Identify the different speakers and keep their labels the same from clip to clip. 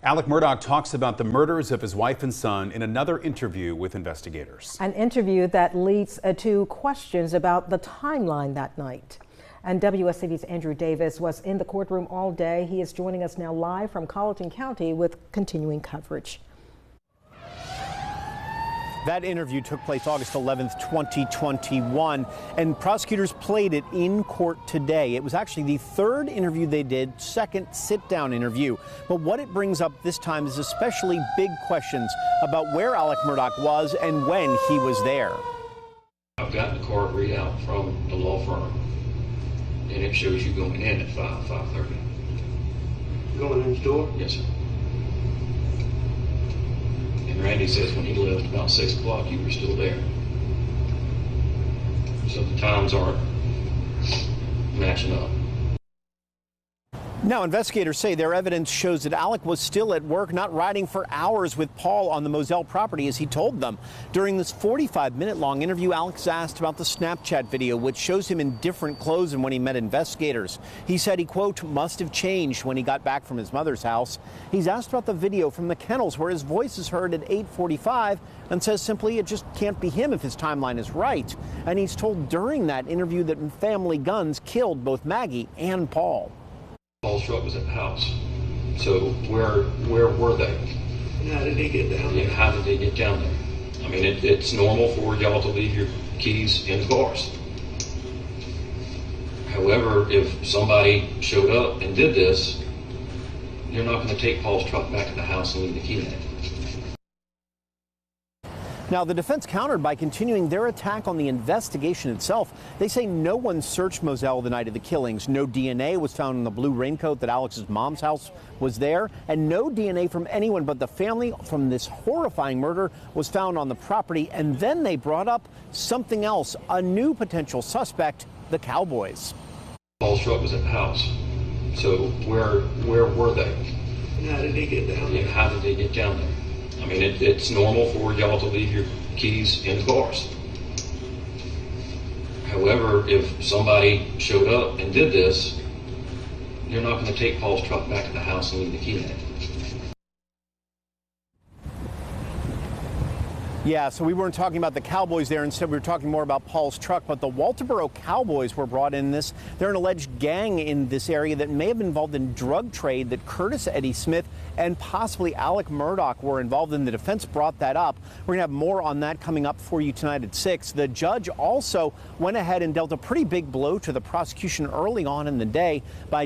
Speaker 1: Alex Murdaugh talks about the murders of his wife and son in another interview with investigators.
Speaker 2: An interview that leads to questions about the timeline that night. And WSCV's Andrew Davis was in the courtroom all day. He is joining us now live from Colleton County with continuing coverage.
Speaker 3: That interview took place August 11th, 2021, and prosecutors played it in court today. It was actually the third interview they did, second sit-down interview. But what it brings up this time is especially big questions about where Alex Murdaugh was and when he was there.
Speaker 4: I've gotten the card readout from the law firm, and it shows you going in at 5:30.
Speaker 5: Going in the store?
Speaker 4: Yes, sir. And Randy says when he left about 6 o'clock, you were still there. So the times aren't matching up.
Speaker 3: Now, investigators say their evidence shows that Alex was still at work, not riding for hours with Paul on the Moselle property, as he told them. During this 45-minute-long interview, Alex asked about the Snapchat video, which shows him in different clothes than when he met investigators. He said he, quote, must have changed when he got back from his mother's house. He's asked about the video from the kennels, where his voice is heard at 8:45, and says simply it just can't be him if his timeline is right. And he's told during that interview that family guns killed both Maggie and Paul.
Speaker 4: Paul's truck was at the house. So where were they?
Speaker 5: How did they get down there?
Speaker 4: Yeah, how did they get down there? I mean, it's normal for y'all to leave your keys in the cars. However, if somebody showed up and did this, you're not going to take Paul's truck back to the house and leave the key in it.
Speaker 3: Now, the defense countered by continuing their attack on the investigation itself. They say no one searched Moselle the night of the killings. No DNA was found in the blue raincoat that Alex's mom's house was there, and no DNA from anyone but the family from this horrifying murder was found on the property. And then they brought up something else, a new potential suspect, the Cowboys.
Speaker 4: Paul's truck was at the house. So where were they?
Speaker 5: How did they get down there?
Speaker 4: Yeah, how did they get down there? I mean, it's normal for y'all to leave your keys in the cars. However, if somebody showed up and did this, you're not going to take Paul's truck back to the house and leave the key in it.
Speaker 3: Yeah, so we weren't talking about the Cowboys there. Instead, we were talking more about Paul's truck. But the Walterboro Cowboys were brought in this. They're an alleged gang in this area that may have been involved in drug trade that Curtis Eddie Smith and possibly Alex Murdaugh were involved in. The defense brought that up. We're going to have more on that coming up for you tonight at 6. The judge also went ahead and dealt a pretty big blow to the prosecution early on in the day by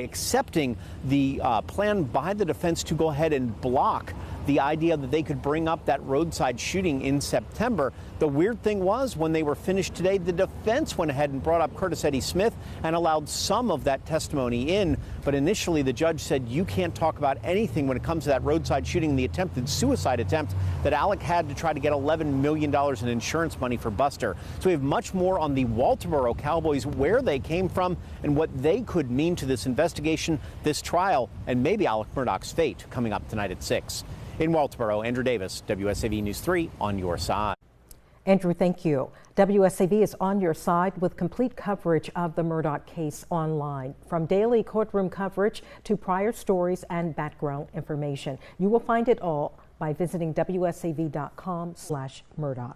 Speaker 3: accepting the plan by the defense to go ahead and block the idea that they could bring up that roadside shooting in September. The weird thing was, when they were finished today, the defense went ahead and brought up Curtis Eddie Smith and allowed some of that testimony in. But initially, the judge said you can't talk about anything when it comes to that roadside shooting, the attempted suicide attempt that Alex had to try to get $11 million in insurance money for Buster. So we have much more on the Walterboro Cowboys, where they came from and what they could mean to this investigation, this trial, and maybe Alex Murdaugh's fate, coming up tonight at 6. In Walterboro, Andrew Davis, WSAV News 3, on your side.
Speaker 2: Andrew, thank you. WSAV is on your side with complete coverage of the Murdaugh case online. From daily courtroom coverage to prior stories and background information. You will find it all by visiting WSAV.com/Murdaugh.